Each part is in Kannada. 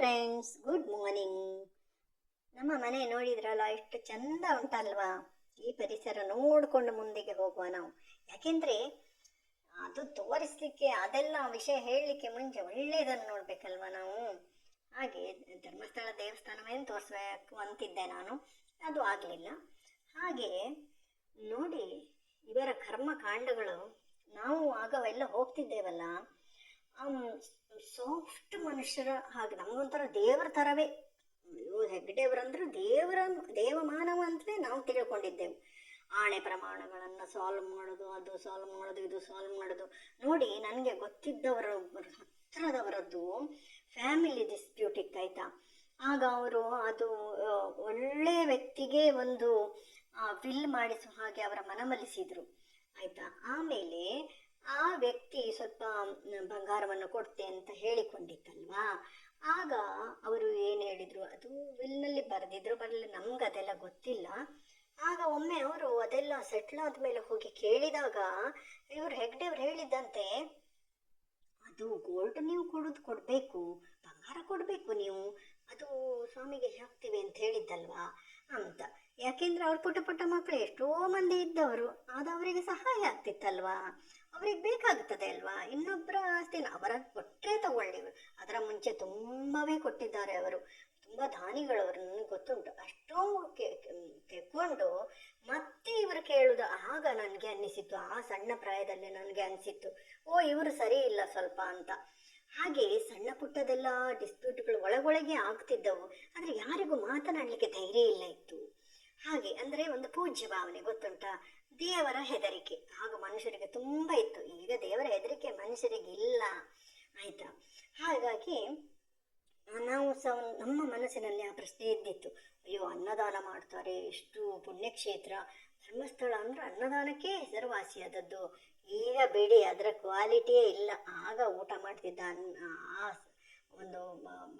Friends, good morning. ನಮ್ಮ ಮನೆ ನೋಡಿದ್ರಲ್ಲ, ಎಷ್ಟು ಚಂದ ಉಂಟಲ್ವಾ? ಈ ಪರಿಸರ ನೋಡಿಕೊಂಡು ಮುಂದೆಗೆ ಹೋಗುವ ನಾವು. ಯಾಕೆಂದ್ರೆ ಅದು ತೋರಿಸ್ಲಿಕ್ಕೆ, ಅದೆಲ್ಲ ವಿಷಯ ಹೇಳಲಿಕ್ಕೆ ಮುಂಚೆ ಒಳ್ಳೆಯದನ್ನು ನೋಡ್ಬೇಕಲ್ವಾ ನಾವು. ಹಾಗೆ ಧರ್ಮಸ್ಥಳ ದೇವಸ್ಥಾನವೇನು ತೋರಿಸ್ಬೇಕು ಅಂತಿದ್ದೆ ನಾನು, ಅದು ಆಗಲಿಲ್ಲ. ಹಾಗೆ ನೋಡಿ, ಇವರ ಕರ್ಮಕಾಂಡಗಳು ನಾವು ಆಗವೆಲ್ಲ ಹೋಗ್ತಿದ್ದೇವಲ್ಲ, ಸಾಫ್ಟ್ ಮನುಷ್ಯರ ಹಾಗೆ ನಮಗೊಂಥರ ದೇವರ ಥರವೇ. ಅಯ್ಯೋ, ಹೆಗ್ಡೆಯವರಂದ್ರೆ ದೇವಮಾನವ ಅಂತಲೇ ನಾವು ತಿಳ್ಕೊಂಡಿದ್ದೆವು. ಆಣೆ ಪ್ರಮಾಣಗಳನ್ನು ಸಾಲ್ವ್ ಮಾಡೋದು, ಅದು ಸಾಲ್ವ್ ಮಾಡೋದು, ಇದು ಸಾಲ್ವ್ ಮಾಡೋದು. ನೋಡಿ, ನನಗೆ ಗೊತ್ತಿದ್ದವರ ಹತ್ತಿರದವರದ್ದು ಫ್ಯಾಮಿಲಿ ಡಿಸ್ಪ್ಯೂಟ್ ಇತ್ತಾಯ್ತಾ. ಆಗ ಅವರು ಅದು ಒಳ್ಳೆ ವ್ಯಕ್ತಿಗೆ ಒಂದು ವಿಲ್ ಮಾಡಿಸುವ ಹಾಗೆ ಅವರ ಮನವೊಲಿಸಿದ್ರು ಆಯ್ತಾ. ಆಮೇಲೆ ಆ ವ್ಯಕ್ತಿ ಸ್ವಲ್ಪ ಬಂಗಾರವನ್ನು ಕೊಡ್ತೆ ಅಂತ ಹೇಳಿಕೊಂಡಿತ್ತಲ್ವಾ. ಆಗ ಅವರು ಏನು ಹೇಳಿದ್ರು, ಅದು ವಿಲ್ನಲ್ಲಿ ಬರೆದಿದ್ರು, ಬರಲಿಲ್ಲ, ನಮ್ಗೆ ಅದೆಲ್ಲ ಗೊತ್ತಿಲ್ಲ. ಆಗ ಒಮ್ಮೆ ಅವರು ಅದೆಲ್ಲ ಸೆಟ್ಲ್ ಆದ್ಮೇಲೆ ಹೋಗಿ ಕೇಳಿದಾಗ ಇವರು ಹೆಗ್ಡೆಯವ್ರು ಹೇಳಿದ್ದಂತೆ, ಅದು ಗೋಲ್ಡ್ ನೀವು ಕೊಡಬೇಕು, ಬಂಗಾರ ಕೊಡಬೇಕು ನೀವು, ಅದು ಸ್ವಾಮಿಗೆ ಹಾಕ್ತೀವಿ ಅಂತ ಹೇಳಿದ್ದಲ್ವಾ ಅಂತ. ಯಾಕೆಂದ್ರೆ ಅವ್ರ ಪುಟ್ಟ ಪುಟ್ಟ ಮಕ್ಕಳು ಎಷ್ಟೋ ಮಂದಿ ಇದ್ದವರು, ಅದು ಅವರಿಗೆ ಸಹಾಯ ಆಗ್ತಿತ್ತಲ್ವಾ, ಅವ್ರಿಗೆ ಬೇಕಾಗುತ್ತದೆ ಅಲ್ವಾ. ಇನ್ನೊಬ್ಬರ ಆಸ್ತಿನ ಅವರ ಕೊಟ್ಟರೆ ತಗೊಳ್ಳಿ, ಅದರ ಮುಂಚೆ ತುಂಬವೇ ಕೊಟ್ಟಿದ್ದಾರೆ ಅವರು, ತುಂಬ ದಾನಿಗಳವರು, ನನಗೆ ಗೊತ್ತುಂಟು. ಅಷ್ಟೋ ತೆಕ್ಕೊಂಡು ಮತ್ತೆ ಇವರು ಕೇಳುದು. ಆಗ ನನಗೆ ಅನ್ನಿಸಿತ್ತು, ಆ ಸಣ್ಣ ಪ್ರಾಯದಲ್ಲಿ ನನಗೆ ಅನಿಸಿತ್ತು, ಓ ಇವರು ಸರಿ ಇಲ್ಲ ಸ್ವಲ್ಪ ಅಂತ. ಹಾಗೆ ಸಣ್ಣ ಪುಟ್ಟದೆಲ್ಲ ಡಿಸ್ಪ್ಯೂಟ್ಗಳು ಒಳಗೊಳಗೆ ಆಗ್ತಿದ್ದವು, ಆದರೆ ಯಾರಿಗೂ ಮಾತನಾಡಲಿಕ್ಕೆ ಧೈರ್ಯ ಇಲ್ಲ ಇತ್ತು. ಹಾಗೆ ಅಂದರೆ ಒಂದು ಪೂಜ್ಯ ಭಾವನೆ, ಗೊತ್ತುಂಟಾ, ದೇವರ ಹೆದರಿಕೆ ಆಗ ಮನುಷ್ಯರಿಗೆ ತುಂಬ ಇತ್ತು. ಈಗ ದೇವರ ಹೆದರಿಕೆ ಮನುಷ್ಯರಿಗೆ ಇಲ್ಲ ಆಯ್ತಾ. ಹಾಗಾಗಿ ನಾವು ಸಹ ನಮ್ಮ ಮನಸ್ಸಿನಲ್ಲಿ ಆ ಪ್ರಶ್ನೆ ಇದ್ದಿತ್ತು, ಅಯ್ಯೋ ಅನ್ನದಾನ ಮಾಡ್ತಾರೆ, ಎಷ್ಟು ಪುಣ್ಯಕ್ಷೇತ್ರ ಧರ್ಮಸ್ಥಳ ಅಂದ್ರೆ ಅನ್ನದಾನಕ್ಕೆ ಹೆಸರುವಾಸಿಯಾದದ್ದು. ಈಗ ಬಿಡಿ, ಅದರ ಕ್ವಾಲಿಟಿಯೇ ಇಲ್ಲ. ಆಗ ಊಟ ಮಾಡ್ತಿದ್ದ ಆ ಒಂದು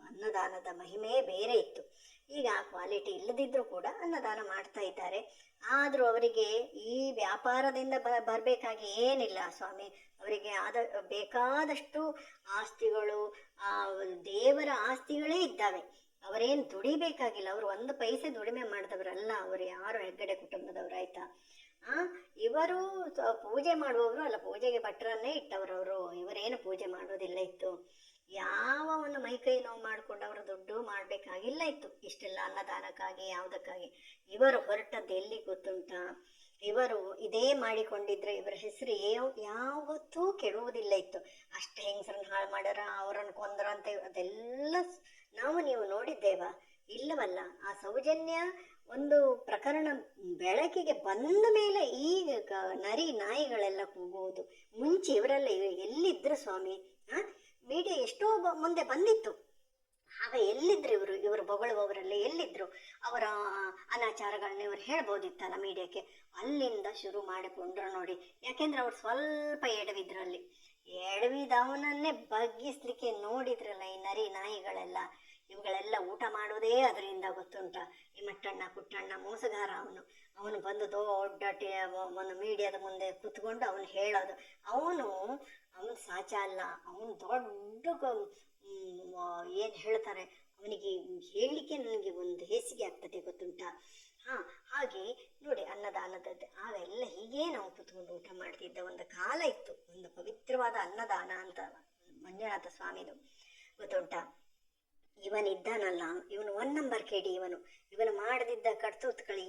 ಅನ್ನದಾನದ ಮಹಿಮೆಯೇ ಬೇರೆ ಇತ್ತು. ಈಗ ಆ ಕ್ವಾಲಿಟಿ ಇಲ್ಲದಿದ್ರೂ ಕೂಡ ಅನ್ನದಾನ ಮಾಡ್ತಾ ಇದ್ದಾರೆ. ಆದರೂ ಅವರಿಗೆ ಈ ವ್ಯಾಪಾರದಿಂದ ಬರಬೇಕಾಗಿ ಏನಿಲ್ಲ ಸ್ವಾಮಿ, ಅವರಿಗೆ ಬೇಕಾದಷ್ಟು ಆಸ್ತಿಗಳು, ದೇವರ ಆಸ್ತಿಗಳೇ ಇದ್ದಾವೆ. ಅವರೇನು ದುಡಿಬೇಕಾಗಿಲ್ಲ, ಅವರು ಒಂದು ಪೈಸೆ ದುಡಿಮೆ ಮಾಡಿದವರಲ್ಲ, ಅವರು ಯಾರು ಹೆಗ್ಗಡೆ ಕುಟುಂಬದವರು ಆಯ್ತಾ. ಇವರು ಪೂಜೆ ಮಾಡುವವರು ಅಲ್ಲ, ಪೂಜೆಗೆ ಭಟ್ರನ್ನೇ ಇಟ್ಟವರವರು, ಇವರೇನು ಪೂಜೆ ಮಾಡೋದಿಲ್ಲ ಇತ್ತು. ಯಾವ ಒಂದು ಮೈಕೈ ನೋವು ಮಾಡಿಕೊಂಡು ಅವರ ದುಡ್ಡು ಮಾಡಬೇಕಾಗಿಲ್ಲ ಇತ್ತು, ಇಷ್ಟೆಲ್ಲ ಅನ್ನದಾನಕ್ಕಾಗಿ ಯಾವುದಕ್ಕಾಗಿ. ಇವರು ಹೊರಟದ್ದು ಎಲ್ಲಿ ಗೊತ್ತುಂಟಾ, ಇವರು ಇದೇ ಮಾಡಿಕೊಂಡಿದ್ರೆ ಇವರ ಹೆಸರು ಯಾವತ್ತೂ ಕೆಡುವುದಿಲ್ಲ ಇತ್ತು. ಅಷ್ಟು ಹೆಂಗಸರನ್ನು ಹಾಳು ಮಾಡ್ಯಾರ, ಅವರನ್ನು ಕೊಂದ್ರ ಅಂತ ಅದೆಲ್ಲ ನೀವು ನೋಡಿದ್ದೇವಾ? ಇಲ್ಲವಲ್ಲ. ಆ ಸೌಜನ್ಯ ಒಂದು ಪ್ರಕರಣ ಬೆಳಕಿಗೆ ಬಂದ ಮೇಲೆ ಈಗ ನರಿ ನಾಯಿಗಳೆಲ್ಲ ಕೂಗುವುದು. ಮುಂಚೆ ಇವರೆಲ್ಲ ಎಲ್ಲಿದ್ರು ಸ್ವಾಮಿ? ಮೀಡಿಯಾ ಎಷ್ಟೋ ಮುಂದೆ ಬಂದಿತ್ತು, ಆಗ ಎಲ್ಲಿದ್ರು ಇವರು ಬೊಗಳುವವರಲ್ಲಿ ಎಲ್ಲಿದ್ರು? ಅವರ ಅನಾಚಾರಗಳನ್ನ ಇವರು ಹೇಳ್ಬೋದಿತ್ತಲ್ಲ ಮೀಡಿಯಾಕ್ಕೆ. ಅಲ್ಲಿಂದ ಶುರು ಮಾಡಿಕೊಂಡ್ರು ನೋಡಿ. ಯಾಕೆಂದ್ರೆ ಅವ್ರು ಸ್ವಲ್ಪ ಎಡವಿದ್ರಲ್ಲಿ, ಎಡವಿದವನನ್ನೇ ಬಗ್ಗಿಸ್ಲಿಕ್ಕೆ ನೋಡಿದ್ರಲ್ಲ ಈ ನರಿ ನಾಯಿಗಳೆಲ್ಲ. ಇವುಗಳೆಲ್ಲ ಊಟ ಮಾಡೋದೇ ಅದರಿಂದ, ಗೊತ್ತುಂಟಾ. ಈ ಮಟ್ಟಣ್ಣ ಪುಟ್ಟಣ್ಣ ಮೋಸಗಾರ, ಅವನು ಬಂದು ದೊಡ್ಡ ಒಂದು ಮೀಡಿಯಾದ ಮುಂದೆ ಕುತ್ಕೊಂಡು ಅವನು ಹೇಳೋದು, ಅವನು ಸಾಚ ಅಲ್ಲ, ಅವನು ದೊಡ್ಡ ಏನು ಹೇಳ್ತಾರೆ, ಅವನಿಗೆ ಹೇಳಲಿಕ್ಕೆ ನನಗೆ ಒಂದು ಹೇಸಿಗೆ ಆಗ್ತದೆ, ಗೊತ್ತುಂಟಾ. ಹಾಗೆ ನೋಡಿ, ಅನ್ನದಾನದ ಅವೆಲ್ಲ ಹೀಗೆ ನಾವು ಕುತ್ಕೊಂಡು ಊಟ ಮಾಡ್ತಿದ್ದ ಒಂದು ಕಾಲ ಇತ್ತು. ಒಂದು ಪವಿತ್ರವಾದ ಅನ್ನದಾನ ಅಂತ ಮಂಜುನಾಥ ಸ್ವಾಮಿದು, ಗೊತ್ತುಂಟಾ. ಇವನಿದ್ದಾನಲ್ಲ, ಇವನು 1 ನಂಬರ್ ಕೇಡಿ. ಇವನು ಮಾಡದಿದ್ದ ಕರ್ತೃತ್ವಗಳು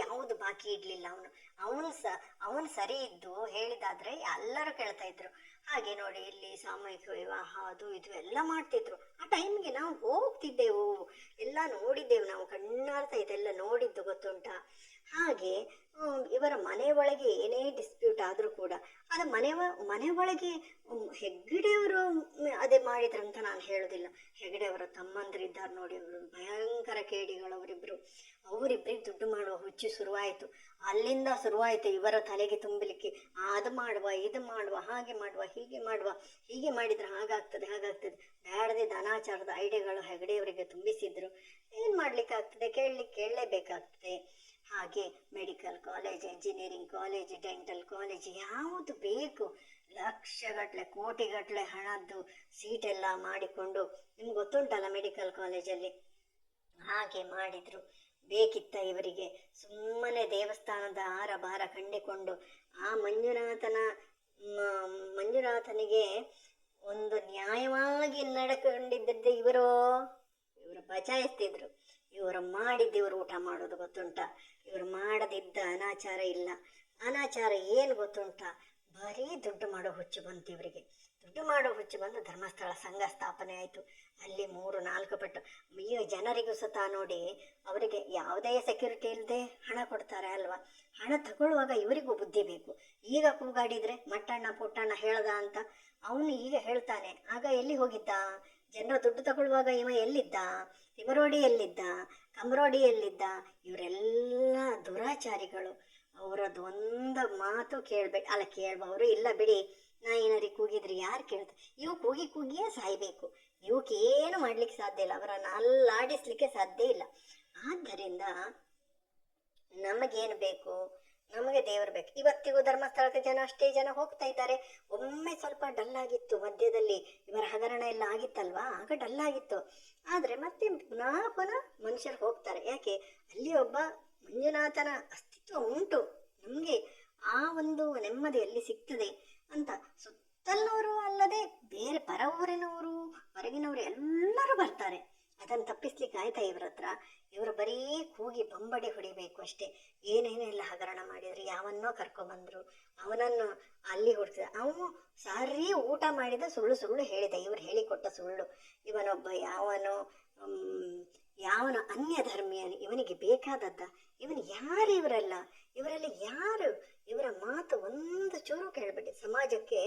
ಯಾವುದು ಬಾಕಿ ಇಡ್ಲಿಲ್ಲ. ಅವನು ಸರಿ ಇದ್ದು ಹೇಳಿದಾದ್ರೆ ಎಲ್ಲರೂ ಕೇಳ್ತಾ ಇದ್ರು. ಹಾಗೆ ನೋಡಿ, ಇಲ್ಲಿ ಸಾಮೂಹಿಕ ವಿವಾಹ ಅದು ಇದು ಎಲ್ಲ ಮಾಡ್ತಿದ್ರು. ಆ ಟೈಮ್ಗೆ ನಾವು ಹೋಗ್ತಿದ್ದೆವು, ಎಲ್ಲ ನೋಡಿದ್ದೆವು, ನಾವು ಕಣ್ಣಾರ್ಥ ಇದೆಲ್ಲ ನೋಡಿದ್ದು, ಗೊತ್ತುಂಟಾ. ಹಾಗೆ ಇವರ ಮನೆ ಒಳಗೆ ಏನೇ ಡಿಸ್ಪ್ಯೂಟ್ ಆದರೂ ಕೂಡ ಅದು ಮನೆ ಒಳಗೆ ಹೆಗ್ಗಡೆಯವರು ಅದೇ ಮಾಡಿದ್ರಂತ ನಾನು ಹೇಳೋದಿಲ್ಲ. ಹೆಗ್ಗಡೆಯವರ ತಮ್ಮಂದ್ರಿದ್ದಾರೆ ನೋಡಿ, ಅವರು ಭಯಂಕರ ಕೇಡಿಗಳು ಅವರಿಬ್ಬರಿಗೆ ದುಡ್ಡು ಮಾಡುವ ಹುಚ್ಚು ಶುರುವಾಯಿತು. ಅಲ್ಲಿಂದ ಶುರುವಾಯಿತು ಇವರ ತಲೆಗೆ ತುಂಬಲಿಕ್ಕೆ, ಅದು ಮಾಡುವ, ಇದು ಮಾಡುವ, ಹಾಗೆ ಮಾಡುವ, ಹೀಗೆ ಮಾಡಿದ್ರೆ ಹಾಗಾಗ್ತದೆ ಬೇಡದಿದ್ದ ಅನಾಚಾರದ ಐಡಿಯಾಗಳು ಹೆಗ್ಡೆಯವರಿಗೆ ತುಂಬಿಸಿದ್ರು. ಏನು ಮಾಡ್ಲಿಕ್ಕೆ ಆಗ್ತದೆ, ಕೇಳಲೇಬೇಕಾಗ್ತದೆ. ಹಾಗೆ medical college, engineering college, dental college ಯಾವುದು ಬೇಕು ಲಕ್ಷಗಟ್ಟಲೆ ಕೋಟಿಗಟ್ಟಲೆ ಹಣದ್ದು ಸೀಟೆಲ್ಲ ಮಾಡಿಕೊಂಡು, ನಿಮ್ಗೆ ಗೊತ್ತುಂಟಲ್ಲ ಮೆಡಿಕಲ್ ಕಾಲೇಜಲ್ಲಿ ಹಾಗೆ ಮಾಡಿದ್ರು. ಬೇಕಿತ್ತ ಇವರಿಗೆ ಸುಮ್ಮನೆ ದೇವಸ್ಥಾನದ ಆರ ಬಾರ ಕಂಡಿಕೊಂಡು ಆ ಮಂಜುನಾಥನಿಗೆ ಒಂದು ನ್ಯಾಯವಾಗಿ ನಡ್ಕೊಂಡಿದ್ದೆ ಇವರು ಬಚಾಯಿಸ್ತಿದ್ರು. ಇವರು ಮಾಡಿದ್ದು ಇವರು ಊಟ ಮಾಡೋದು ಗೊತ್ತುಂಟ. ಇವರು ಮಾಡದಿದ್ದ ಅನಾಚಾರ ಇಲ್ಲ. ಅನಾಚಾರ ಏನು ಗೊತ್ತುಂಟ, ಬರೀ ದುಡ್ಡು ಮಾಡೋ ಹುಚ್ಚು ಬಂತು ಇವರಿಗೆ. ದುಡ್ಡು ಮಾಡೋ ಹುಚ್ಚು ಬಂದು ಧರ್ಮಸ್ಥಳ ಸಂಘ ಸ್ಥಾಪನೆ ಆಯಿತು. ಅಲ್ಲಿ 3-4 ಪಟ್ಟು ಈ ಜನರಿಗೂ ಸತ ನೋಡಿ, ಅವರಿಗೆ ಯಾವುದೇ ಸೆಕ್ಯೂರಿಟಿ ಇಲ್ಲದೆ ಹಣ ಕೊಡ್ತಾರೆ ಅಲ್ವಾ. ಹಣ ತಗೊಳ್ಳುವಾಗ ಇವರಿಗೂ ಬುದ್ಧಿ ಬೇಕು. ಈಗ ಕೂಗಾಡಿದ್ರೆ ಮಟ್ಟಣ್ಣ ಪುಟ್ಟಣ್ಣ ಹೇಳ್ದ ಅಂತ ಅವನು ಈಗ ಹೇಳ್ತಾನೆ. ಆಗ ಎಲ್ಲಿ ಹೋಗಿದ್ದ? ಜನರ ದುಡ್ಡು ತಗೊಳ್ಳುವಾಗ ಇವ ಎಲ್ಲಿದ್ದ? ತಿಮರೋಡಿ ಎಲ್ಲಿದ್ದ? ಕಮರೋಡಿ ಎಲ್ಲಿದ್ದ? ಇವರೆಲ್ಲ ದುರಾಚಾರಿಗಳು. ಅವರದ್ದು ಒಂದು ಮಾತು ಕೇಳ್ಬವರು ಇಲ್ಲ ಬಿಡಿ. ನಾಯಿನರಿ ಕೂಗಿದ್ರೆ ಯಾರು ಕೇಳ್ತಾರೆ? ಇವು ಕೂಗಿಯೇ ಸಾಯ್ಬೇಕು. ಇವಕ್ಕೇನು ಮಾಡ್ಲಿಕ್ಕೆ ಸಾಧ್ಯ ಇಲ್ಲ, ಅವರನ್ನು ಅಲ್ಲಾಡಿಸ್ಲಿಕ್ಕೆ ಸಾಧ್ಯ ಇಲ್ಲ. ಆದ್ದರಿಂದ ನಮಗೇನು ಬೇಕು? ನಮಗೆ ದೇವರು ಬೇಕು. ಇವತ್ತಿಗೂ ಧರ್ಮಸ್ಥಳಕ್ಕೆ ಅಷ್ಟೇ ಜನ ಹೋಗ್ತಾ ಇದ್ದಾರೆ. ಒಮ್ಮೆ ಸ್ವಲ್ಪ ಡಲ್ ಆಗಿತ್ತು ಮಧ್ಯದಲ್ಲಿ, ಇವರ ಹಗರಣ ಎಲ್ಲ ಆಗಿತ್ತಲ್ವಾ, ಆಗ ಡಲ್ ಆಗಿತ್ತು. ಆದರೆ ಮತ್ತೆ ಪುನಃ ಮನುಷ್ಯರು ಹೋಗ್ತಾರೆ. ಯಾಕೆ? ಅಲ್ಲಿ ಒಬ್ಬ ಮಂಜುನಾಥನ ಅಸ್ತಿತ್ವ ಉಂಟು. ನಮಗೆ ಆ ಒಂದು ನೆಮ್ಮದಿ ಎಲ್ಲಿ ಸಿಗ್ತದೆ ಅಂತ ಸುತ್ತಲಿನವರು ಅಲ್ಲದೆ ಬೇರೆ ಪರ ಊರಿನವರು, ಹೊರಗಿನವರು ಎಲ್ಲರೂ ಬರ್ತಾರೆ. ಅದನ್ನು ತಪ್ಪಿಸ್ಲಿಕ್ಕೆ ಆಯ್ತಾ ಇವ್ರ ಹತ್ರ? ಇವರು ಬರೀ ಕೂಗಿ ಬಂಬಡಿ ಹೊಡಿಬೇಕು ಅಷ್ಟೇ. ಏನೇನೆಲ್ಲ ಹಗರಣ ಮಾಡಿದ್ರು, ಯಾವನ್ನೋ ಕರ್ಕೊಂಬಂದ್ರು, ಅವನನ್ನು ಅಲ್ಲಿ ಹುಡ್ತಿದ. ಅವನು ಸಾರಿ ಊಟ ಮಾಡಿದ ಸುಳ್ಳು ಹೇಳಿದ, ಇವ್ರು ಹೇಳಿಕೊಟ್ಟ ಸುಳ್ಳು. ಇವನೊಬ್ಬ ಯಾವನು ಅನ್ಯ ಧರ್ಮೀಯನು, ಇವನಿಗೆ ಬೇಕಾದದ್ದ? ಇವನು ಯಾರು? ಇವರೆಲ್ಲ ಯಾರು? ಇವರ ಮಾತು ಒಂದು ಚೂರು ಕೇಳಬೇಡಿ. ಸಮಾಜಕ್ಕೆ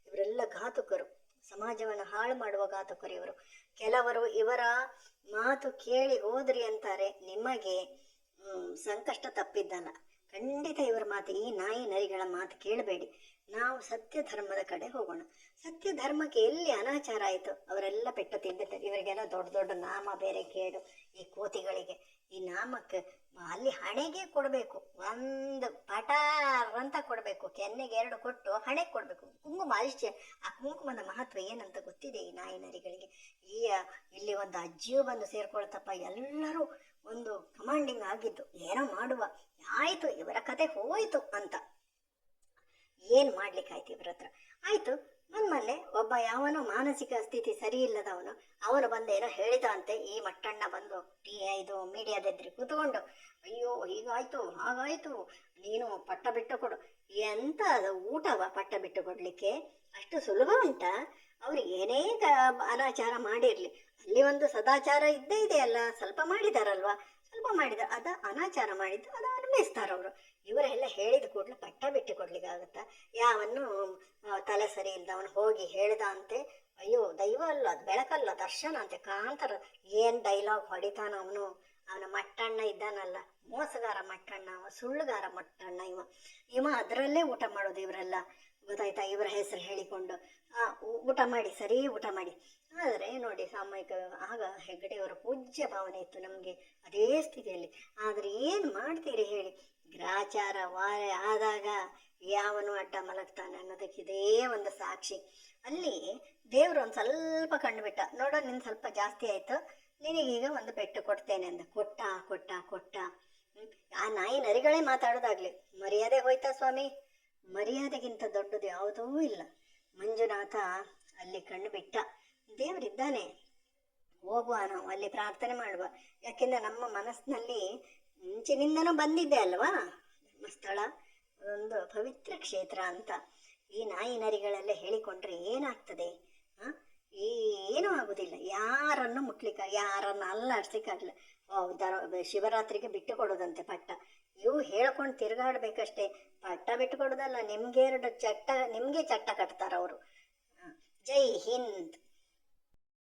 ಇವರೆಲ್ಲ ಘಾತುಕರು, ಸಮಾಜವನ್ನು ಹಾಳು ಮಾಡುವ ಘಾತುಕರು ಇವರು. ಕೆಲವರು ಇವರ ಮಾತು ಕೇಳಿ ಹೋದ್ರಿ ಅಂತಾರೆ, ನಿಮಗೆ ಸಂಕಷ್ಟ ತಪ್ಪಿದ್ದಲ್ಲ. ಖಂಡಿತ ಇವರ ಮಾತು, ಈ ನಾಯಿ ನರಿಗಳ ಮಾತು ಕೇಳಬೇಡಿ. ನಾವು ಸತ್ಯ ಧರ್ಮದ ಕಡೆ ಹೋಗೋಣ. ಸತ್ಯ ಧರ್ಮಕ್ಕೆ ಎಲ್ಲಿ ಅನಾಚಾರ ಆಯಿತು ಅವರೆಲ್ಲ ಪೆಟ್ಟು ತಿಂದಿದ್ದಾರೆ. ಇವರಿಗೆಲ್ಲ ದೊಡ್ಡ ದೊಡ್ಡ ನಾಮ ಬೇರೆ ಕೇಳು. ಈ ಕೋತಿಗಳಿಗೆ ಈ ನಾಮಕ್ಕೆ ಅಲ್ಲಿ ಹಣೆಗೆ ಕೊಡಬೇಕು, ಒಂದು ಪಟಾರ್ ಅಂತ ಕೊಡಬೇಕು, ಕೆನ್ನೆಗೆ 2 ಕೊಟ್ಟು ಹಣೆಗೆ ಕೊಡಬೇಕು. ಕುಂಕುಮ ಅರಿಶಿನ, ಆ ಕುಂಕುಮದ ಮಹತ್ವ ಏನಂತ ಗೊತ್ತಿದೆ ಈ ನಾಯಿ ನರಿಗಳಿಗೆ? ಇಲ್ಲಿ ಒಂದು ಅಜ್ಜಿಯು ಬಂದು ಸೇರ್ಕೊಳ್ತಪ್ಪ, ಎಲ್ಲರೂ ಒಂದು ಕಮಾಂಡಿಂಗ್ ಆಗಿದ್ದು, ಏನೋ ಮಾಡುವ ಆಯ್ತು, ಇವರ ಕತೆ ಹೋಯ್ತು ಅಂತ. ಏನ್ ಮಾಡ್ಲಿಕ್ಕಾಯ್ತು ಇವ್ರ ಹತ್ರ? ಆಯ್ತು, ಮೊನ್ನೆ ಒಬ್ಬ ಯಾವನೋ ಮಾನಸಿಕ ಸ್ಥಿತಿ ಸರಿ ಇಲ್ಲದವನು ಅವನು ಬಂದೇನೋ ಹೇಳಿದ ಅಂತೆ. ಈ ಮಟ್ಟಣ್ಣ ಬಂದು ಇದು ಮೀಡಿಯಾದೆದ್ರಿ ಕೂತ್ಕೊಂಡು, ಅಯ್ಯೋ ಹೀಗಾಯ್ತು ಹಾಗಾಯ್ತು, ನೀನು ಪಟ್ಟ ಬಿಟ್ಟು ಕೊಡು. ಎಂತ ಅದು ಊಟವ ಪಟ್ಟ ಬಿಟ್ಟು ಕೊಡ್ಲಿಕ್ಕೆ? ಅಷ್ಟು ಸುಲಭ ಉಂಟಾ? ಅವ್ರು ಏನೇ ಅನಾಚಾರ ಮಾಡಿರ್ಲಿ, ಅಲ್ಲಿ ಒಂದು ಸದಾಚಾರ ಇದ್ದೇ ಇದೆಯಲ್ಲ. ಸ್ವಲ್ಪ ಮಾಡಿದಾರಲ್ವಾ, ಸ್ವಲ್ಪ ಮಾಡಿದ ಅದ ಅನಾಚಾರ ಮಾಡಿದ್ದು ಅದು ಅನುಭವಿಸ್ತಾರ ಅವರು. ಇವರೆಲ್ಲ ಹೇಳಿದ ಕೂಡಲೇ ಪಟ್ಟ ಬಿಟ್ಟು ಕೊಡ್ಲಿಕ್ಕೆ ಆಗುತ್ತಾ? ಯಾವನ್ನು ತಲೆ ಸರಿ ಇಲ್ದವನು ಹೋಗಿ ಹೇಳ್ದ ಅಂತೆ, ಅಯ್ಯೋ ದೈವ ಅಲ್ಲ, ಅದು ಬೆಳಕಲ್ಲ, ದರ್ಶನ ಅಂತೆ, ಕಾಂತರ. ಏನ್ ಡೈಲಾಗ್ ಹೊಡಿತಾನ ಅವನು. ಅವನ ಮಟ್ಟಣ್ಣ ಇದ್ದಾನಲ್ಲ, ಮೋಸಗಾರ ಮಟ್ಟಣ್ಣ, ಸುಳ್ಳುಗಾರ ಮಟ್ಟಣ್ಣ ಇವ ಅದರಲ್ಲೇ ಊಟ ಮಾಡೋದು ಇವರೆಲ್ಲ. ಗೊತ್ತಾಯ್ತಾ? ಇವರ ಹೆಸರು ಹೇಳಿಕೊಂಡು ಊಟ ಮಾಡಿ, ಸರಿ ಊಟ ಮಾಡಿ. ಆದರೆ ನೋಡಿ, ಸಾಮೂಹಿಕ ಆಗ ಹೆಗ್ಗಡೆಯವರ ಪೂಜ್ಯ ಭಾವನೆ ಇತ್ತು ನಮಗೆ ಅದೇ ಸ್ಥಿತಿಯಲ್ಲಿ. ಆದರೆ ಏನು ಮಾಡ್ತೀರಿ ಹೇಳಿ? ಗ್ರಾಚಾರ ವಾರ ಆದಾಗ ಯಾವನು ಅಡ್ಡ ಮಲಗ್ತಾನೆ ಅನ್ನೋದಕ್ಕೆ ಇದೇ ಒಂದು ಸಾಕ್ಷಿ. ಅಲ್ಲಿ ದೇವರು ಒಂದು ಸ್ವಲ್ಪ ಕಂಡುಬಿಟ್ಟ, ನೋಡೋ ನಿನ್ ಸ್ವಲ್ಪ ಜಾಸ್ತಿ ಆಯ್ತು, ನಿನಗೀಗ ಒಂದು ಪೆಟ್ಟು ಕೊಡ್ತೇನೆ ಅಂದ. ಕೊಟ್ಟ. ಆ ನಾಯಿ ನರಿಗಳೇ ಮಾತಾಡೋದಾಗ್ಲಿ, ಮರ್ಯಾದೆ ಹೋಯ್ತಾ ಸ್ವಾಮಿ? ಮರ್ಯಾದೆಗಿಂತ ದೊಡ್ಡದು ಯಾವುದೂ ಇಲ್ಲ. ಮಂಜುನಾಥ ಅಲ್ಲಿ ಕಣ್ಣು ಬಿಟ್ಟ, ದೇವರಿದ್ದಾನೆ, ಹೋಗುವ, ನಾವು ಅಲ್ಲಿ ಪ್ರಾರ್ಥನೆ ಮಾಡುವ. ಯಾಕೆಂದ್ರೆ ನಮ್ಮ ಮನಸ್ಸಿನಲ್ಲಿ ಮುಂಚಿನಿಂದನೂ ಬಂದಿದ್ದೆ ಅಲ್ವಾ, ಧರ್ಮಸ್ಥಳ ಒಂದು ಪವಿತ್ರ ಕ್ಷೇತ್ರ ಅಂತ. ಈ ನಾಯಿ ನರಿಗಳೆಲ್ಲ ಹೇಳಿಕೊಂಡ್ರೆ ಏನಾಗ್ತದೆ? ಏನೂ ಆಗುದಿಲ್ಲ. ಯಾರನ್ನು ಯಾರನ್ನು ಅಲ್ಲಾಡ್ಸಿಕ್ಕಾಗಲ್ಲ. ಶಿವರಾತ್ರಿಗೆ ಬಿಟ್ಟು ಕೊಡೋದಂತೆ ಪಟ್ಟ. ಇವು ಹೇಳ್ಕೊಂಡು ತಿರುಗಾಡ್ಬೇಕಷ್ಟೇ, ಪಟ್ಟ ಬಿಟ್ಟು ಕೊಡೋದಲ್ಲ. ನಿಮ್ಗೆ ಚಟ್ಟ ಕಟ್ತಾರ ಅವರು. ಜೈ ಹಿಂದ್.